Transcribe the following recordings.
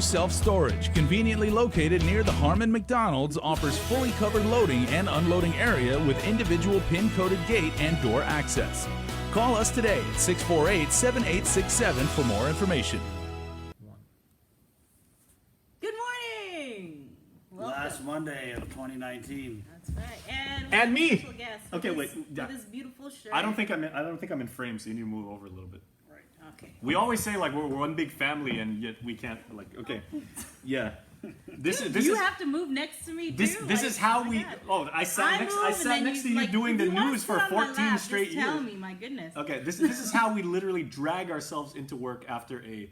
Self-Storage, conveniently located near the Harmon McDonald's, offers fully covered loading and unloading area with individual pin-coded gate and door access. Call us today at 648-7867 for more information. Good morning. Welcome. Last Monday of 2019. That's right. And me. Special guest Okay, with wait. this, with this beautiful shirt. I don't think I'm in frame, so you need to move over a little bit. Okay. We always say like we're one big family, and yet we can't. Like, okay, yeah. This you is have to move next to me too. this is how we. God. Oh, I sat next to you doing the news for 14 straight years. Tell me, my goodness. Okay, this is how we literally drag ourselves into work after a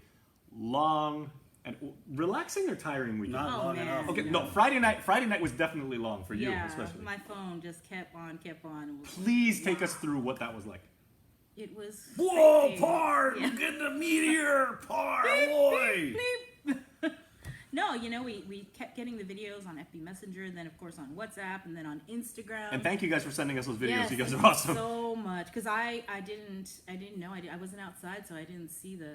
long and relaxing or tiring weekend. Not long man. enough. Okay, no, Friday night was definitely long for you, Yeah, especially. my phone just kept on. Please take us through what that was like. It was. Whoa, crazy. par! Yeah. Get the meteor, par! Beep, Boy! beep, beep. No, we kept getting the videos on FB Messenger, and then of course on WhatsApp, and then on Instagram. And thank you guys for sending us those videos. Yes, You guys thank are awesome. so much, because I didn't know. I wasn't outside, so I didn't see the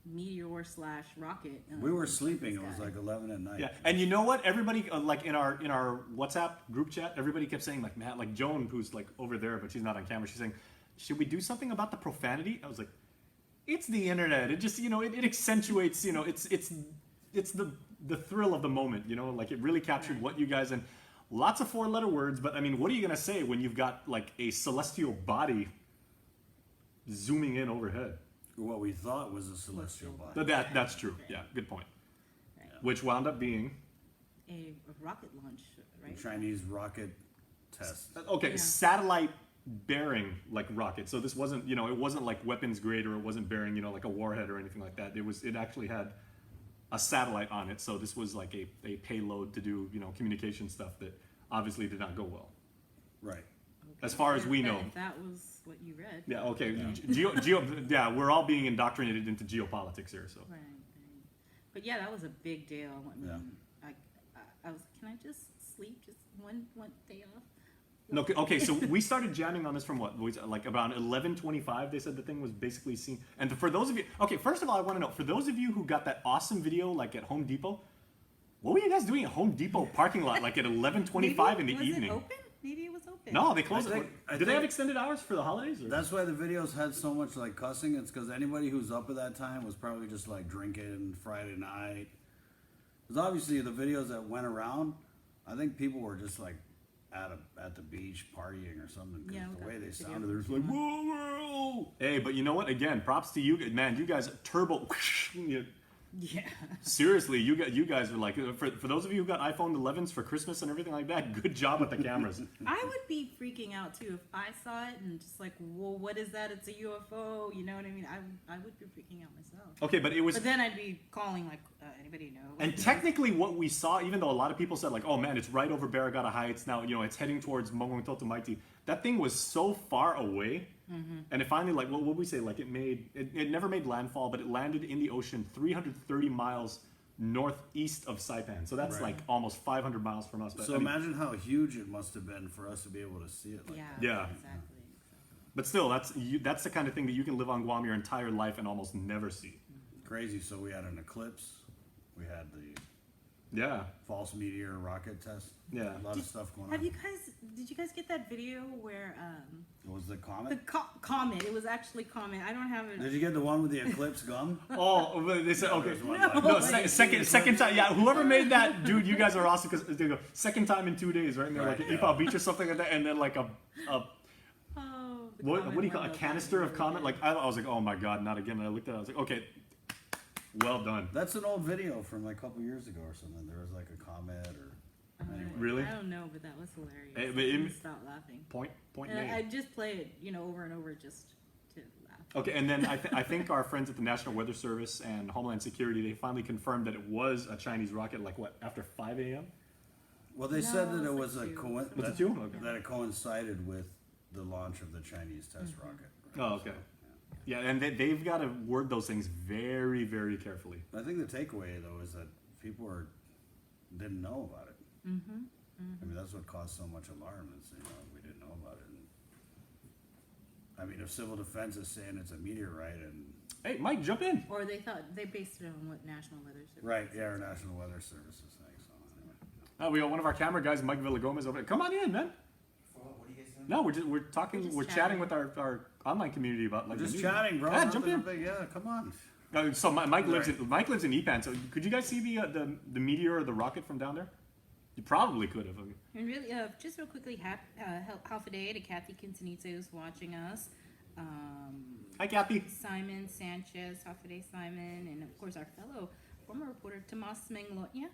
meteor/rocket. We were sleeping. It was like 11 at night. Yeah, and you know what? Everybody, like in our WhatsApp group chat, everybody kept saying like, Matt, like Joan, who's like over there, but she's not on camera. She's saying, should we do something about the profanity? I was like, it's the internet. It just, it accentuates, it's the thrill of the moment, like it really captured what you guys, and lots of 4-letter words, but I mean, what are you going to say when you've got like a celestial body zooming in overhead? What we thought was a celestial body. That's true. Yeah, good point. Right. Which wound up being A rocket launch, right? Chinese rocket test. okay, Yeah. satellite bearing like rocket. So this wasn't, it wasn't like weapons grade, or it wasn't bearing, like a warhead or anything like that. It actually had a satellite on it. So this was like a payload to do, communication stuff that obviously did not go well. Right. As far as we know. If that was what you read. Yeah, okay. Yeah, we're all being indoctrinated into geopolitics here, so. Right. But yeah, that was a big deal. I mean, Yeah. I was, can I just sleep just one day off? No, okay, so we started jamming on this from what? Like about 11:25, they said the thing was basically seen. And for those of you, okay, first of all, I want to know, for those of you who got that awesome video like at Home Depot, what were you guys doing at Home Depot parking lot like at 11:25 in the evening? Was it open? Maybe it was open. No, they closed it. I Did they have think- extended hours for the holidays? Or? That's why the videos had so much like cussing. It's because anybody who's up at that time was probably just like drinking Friday night. Because obviously the videos that went around, I think people were just like at the beach partying or something. Because Yeah, we the got way they the video. sounded, they're just like, whoa. Hey, but you know what? Again, props to you, man. You guys turbo. Yeah. Seriously, you guys are like, for those of you who got iPhone 11s for Christmas and everything like that, good job with the cameras. I would be freaking out too if I saw it and just like, whoa, what is that? It's a UFO. You know what I mean? I would be freaking out myself. Okay, but it was. But then I'd be calling like, anybody know? And technically, what we saw, even though a lot of people said like, "Oh man, it's right over Barragata Heights now," it's heading towards Mongongtoto Maiti. That thing was so far away, and it finally, like, what would we say? Like, it never made landfall, but it landed in the ocean 330 miles northeast of Saipan. So that's Right. like almost 500 miles from us. But, So I mean, imagine how huge it must have been for us to be able to see it. Like Yeah. that. Yeah. Exactly. but still, that's the kind of thing that you can live on Guam your entire life and almost never see. Crazy. So we had an eclipse. We had the Yeah, false meteor rocket test. Yeah. A lot of stuff going Have on. did you guys get that video where It was the the comet. comment? It was actually comment. I don't have it. Did you get the one with the eclipse gum? Oh, they said okay. There's one No. like- No, second time. Yeah, whoever made that, dude, you guys are awesome because they go second time in 2 days, right? And they're like Right, at Ipoh Beach or something like that, and then like a Oh, the what comment do you call one a was canister of really comment? good. Like I was like, oh my god, not again. And I looked at it, I was like, okay, well done. That's an old video from like a couple years ago or something. There was like a comet or. Anyway. Really? I don't know, but that was hilarious. Hey, I but it- couldn't stop laughing. Point And I made. just play it, over and over just to laugh. Okay, and then I think our friends at the National Weather Service and Homeland Security, they finally confirmed that it was a Chinese rocket. Like what, after 5 a.m. Well, they No, said that it's it like was a two. coincidence. Was it two? Okay. That it coincided with the launch of the Chinese test rocket. Oh, okay. Yeah, and they've got to word those things very, very carefully. I think the takeaway though is that people didn't know about it. I mean, that's what caused so much alarm. Is we didn't know about it. And, I mean, if civil defense is saying it's a meteorite and Hey, Mike, jump in. Or they thought they based it on what National Weather Service. Right, yeah, our National Weather Services thing. So anyway. We got one of our camera guys, Mike Villagomez, over there. Come on in, man. What are you guys doing? No, we're talking, We're just we're chatting chatting. with our online community about like Just the news. chatting, bro. Yeah, Nothing jump in. big. Yeah, come on. So Mike lives in Epan. So could you guys see the meteor or the rocket from down there? You probably could have. I mean, And really, just real quickly, half a day to Kathy Quintanilla who's watching us. Hi, Kathy. Simon Sanchez, half a day Simon, and of course our fellow former reporter Tomas Mengloya.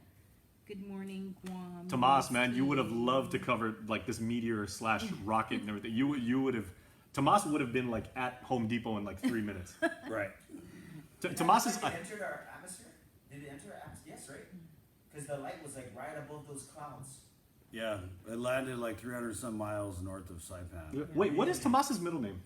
Good morning, Guam. Tomas, man, you would have loved to cover like this meteor / rocket and everything. You would have. Tomas would have been like at Home Depot in like 3 minutes. Right. Tomas is. Did it enter our atmosphere? Did it enter our atmosphere? Yes, right? Because the light was like right above those clouds. Yeah, it landed like 300 some miles north of Saipan. Wait, what is Tomas's middle name?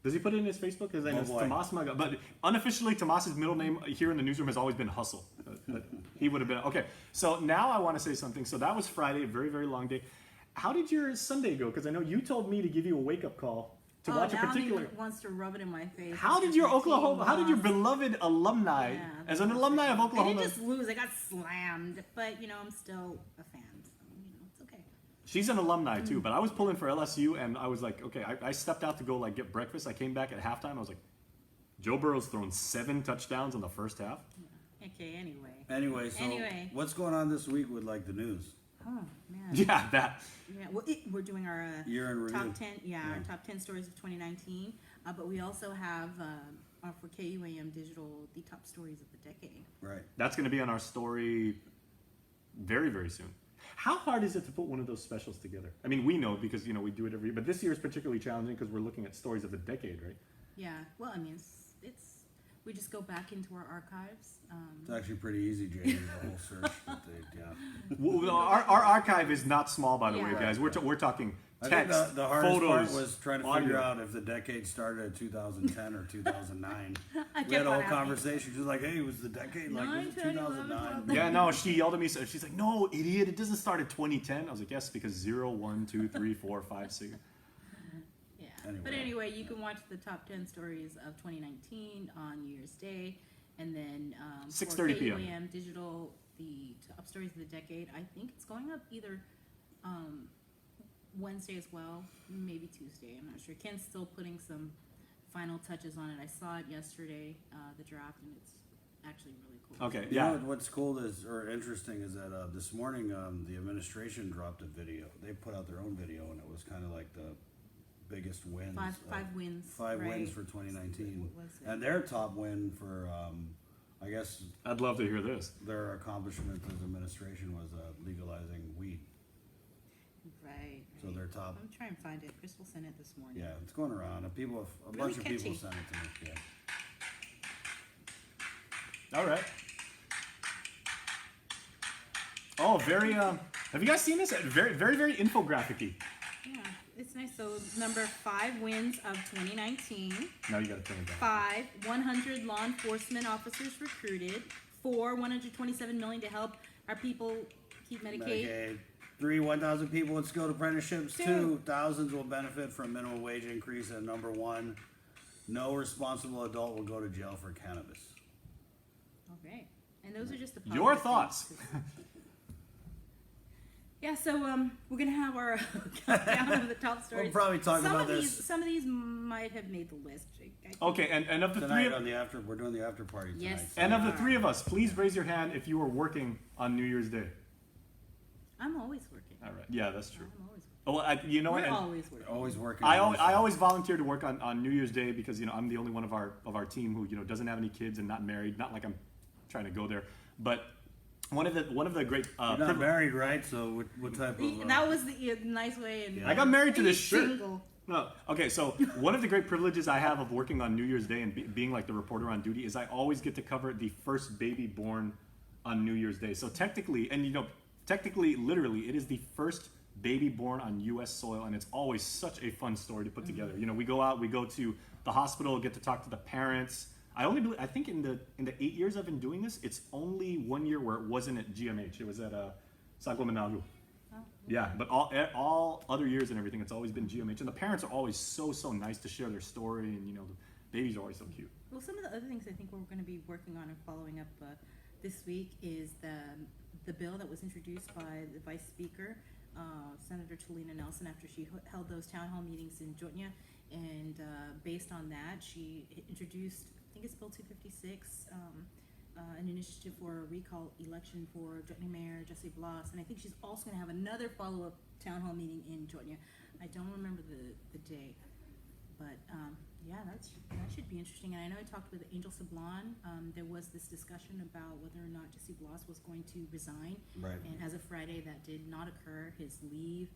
Does he put it in his Facebook? Because I know it's boy. Tomas Maga. But unofficially, Tomas's middle name here in the newsroom has always been Hustle. But he would have been okay. So now I want to say something. So that was Friday, a very very long day. How did your Sunday go? Because I know you told me to give you a wake up call to watch a now particular. he wants to rub it in my face. How did Because your my team Oklahoma? How did your lost. beloved alumni, Yeah, as an that's alumni okay. of I Oklahoma? didn't just lose. I got slammed, but I'm still a fan. So it's okay. She's an alumni too, but I was pulling for LSU, and I was like, okay, I stepped out to go like get breakfast. I came back at halftime. I was like, Joe Burrow's thrown 7 touchdowns in the first half. Okay. Anyway. Anyway, what's going on this week with like the news? Oh man. Yeah, that. Yeah, well, we're doing our Year in review. top 10. Yeah, our top 10 stories of 2019. But we also have for KUAM Digital the top stories of the decade. Right. That's going to be on our story very, very soon. How hard is it to put one of those specials together? I mean, we know because we do it every year, but this year is particularly challenging because we're looking at stories of the decade, right? Yeah. Well, I mean, it's we just go back into our archives. It's actually pretty easy, Jamie. The whole search. That they, yeah. Well, our archive is not small, by the way, Yeah. guys. We're talking I think text, the hardest photos, part was trying to audio. figure out if the decade started in 2010 or 2009. I We had a whole kept on asking. conversation. She was like, "Hey, was the decade like was it 9, 10, 11, 2009?" Yeah, no, she yelled at me. So she's like, "No, idiot! It doesn't start at 2010." I was like, "Yes, because 0, 1, 2, 3, 4, 5, 6." Yeah. Anyway. But anyway, you can watch the top 10 stories of 2019 on New Year's Day, and then 6:30 for p.m. KUAM Digital, the top stories of the decade. I think it's going up either Wednesday as well, maybe Tuesday. I'm not sure. Ken's still putting some final touches on it. I saw it yesterday, the draft, and it's actually really cool. Okay, You yeah. know what's cool is or interesting is that this morning the administration dropped a video. They put out their own video, and it was kind of like the biggest wins. Five wins. Five right? wins for 2019, What was it? and their top win for I guess I'd love to hear this. their accomplishment as administration was legalizing weed. Right. So their top. I'm trying to find it. Crystal sent it this morning. Yeah, it's going around. And people, a Really bunch of people catchy. sent it to me. Yeah. All right. Oh, very. Have you guys seen this? Very, very, very infographic-y. Yeah, it's nice. So number 5 wins of 2019. Now you got to turn it down. 5, 100 law enforcement officers recruited. 4, 127 million to help our people keep Medicaid. Medicaid. 3, 1,000 people in skilled apprenticeships. 2, 2, thousands will benefit from minimum wage increase. And number 1, no responsible adult will go to jail for cannabis. All right, and those are just the Your positive thoughts. things. Yeah, so we're gonna have our countdown of the top stories. We'll probably talk some about of this. Some of these might have made the list. Okay, and of the three Tonight of, on the after, we're doing the after party tonight. Yes. so- and of the three of us, please raise your hand if you were working on New Year's Day. I'm always working. All right. Yeah, that's true. I'm always working. Oh, well, you know what? We're And always working. Always working. I on always volunteer to work on New Year's Day because I'm the only one of our team who doesn't have any kids and not married. Not like I'm trying to go there, but one of the great You're not married, right? So what type of? That was the nice way. And I got married to this He's shirt. single. No. Okay, so one of the great privileges I have of working on New Year's Day and being like the reporter on duty is I always get to cover the first baby born on New Year's Day. So technically, literally, it is the first baby born on U.S. soil, and it's always such a fun story to put together. We go out, we go to the hospital, get to talk to the parents. I think in the 8 years I've been doing this, it's only 1 year where it wasn't at GMH. It was at Saglo-Managua. Yeah, but all other years and everything, it's always been GMH, and the parents are always so nice to share their story, and Babies are always so cute. Well, some of the other things I think we're going to be working on and following up this week is the bill that was introduced by the Vice Speaker, Senator Talina Nelson, after she held those town hall meetings in Jotnia, and based on that, she introduced, I think it's Bill 256, an initiative for a recall election for Jotnia Mayor Jesse Blas, and I think she's also going to have another follow-up town hall meeting in Jotnia. I don't remember the date, but yeah, that should be interesting. And I know I talked with Angel Sablon. There was this discussion about whether or not Jesse Blas was going to resign. Right. And as of Friday, that did not occur. His leave.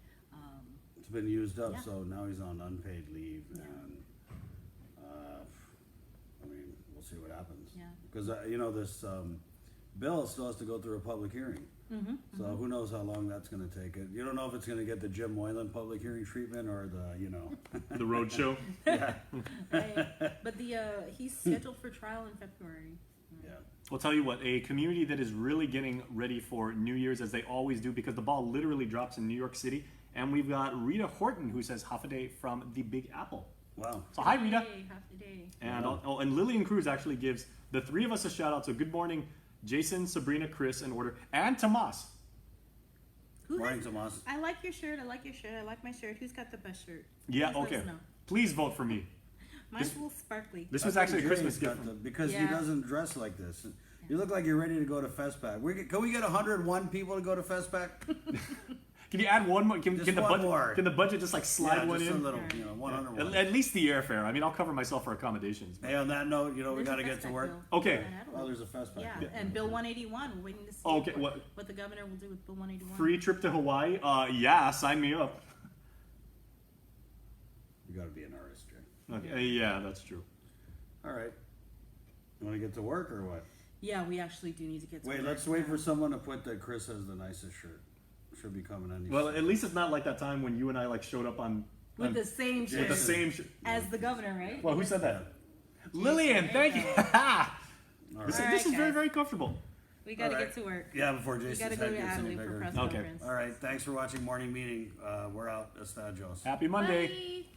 It's been used up, Yeah. so now he's on unpaid leave, Yeah. and I mean, we'll see what happens. Yeah. Because this bill still has to go through a public hearing. So who knows how long that's going to take it. You don't know if it's going to get the Jim Moylan public hearing treatment or the The road show. yeah. But he's scheduled for trial in February. Yeah. I'll tell you what, a community that is really getting ready for New Year's, as they always do, because the ball literally drops in New York City. And we've got Rita Horton, who says half a day from the Big Apple. Wow. So hi, Rita. Half the day. And and Lillian Cruz actually gives the three of us a shout out. So good morning, Jason, Sabrina, Chris, in order, and Tomas. Morning, Tomas. I like your shirt. I like your shirt. I like my shirt. Who's got the best shirt? Yeah, Please let okay. us know. Please vote for me. Mine's a little sparkly. This was I actually a think Christmas Jay's gift. got because he Yeah. doesn't dress like this. You look like you're ready to go to Festpac. Can we get 101 people to go to Festpac? Can you add one more? Can Just the one budget? more. Can the budget just like slide Yeah, one just in? a little, Sure. 101. At least the airfare. I mean, I'll cover myself for accommodations. but- Hey, on that note, we There's got to a get to Festpac work. bill. Okay. in Adelaide. Oh, there's a Festpac. Yeah, and Bill 181. We're waiting to see Okay, what the governor will do with Bill 181. Free trip to Hawaii? Yeah, sign me up. You got to be an artist, Jay. Okay, yeah, that's true. All right. You want to get to work or what? Yeah, we actually do need to get to Wait, work let's wait now. for someone to put that Chris has the nicest shirt. Should be coming in. Well, at least it's not like that time when you and I like showed up on with the same With shirt the same. as the governor, right? Well, who said that? Lillian, thank you. All right. This Alright, is very, guys. very comfortable. We got to All get right. to work. Yeah, before We Jason's got to go head to gets any Adelaide for bigger. press Okay. conference. All right. Thanks for watching Morning Meeting. We're out. Estadios. Happy Monday. Bye.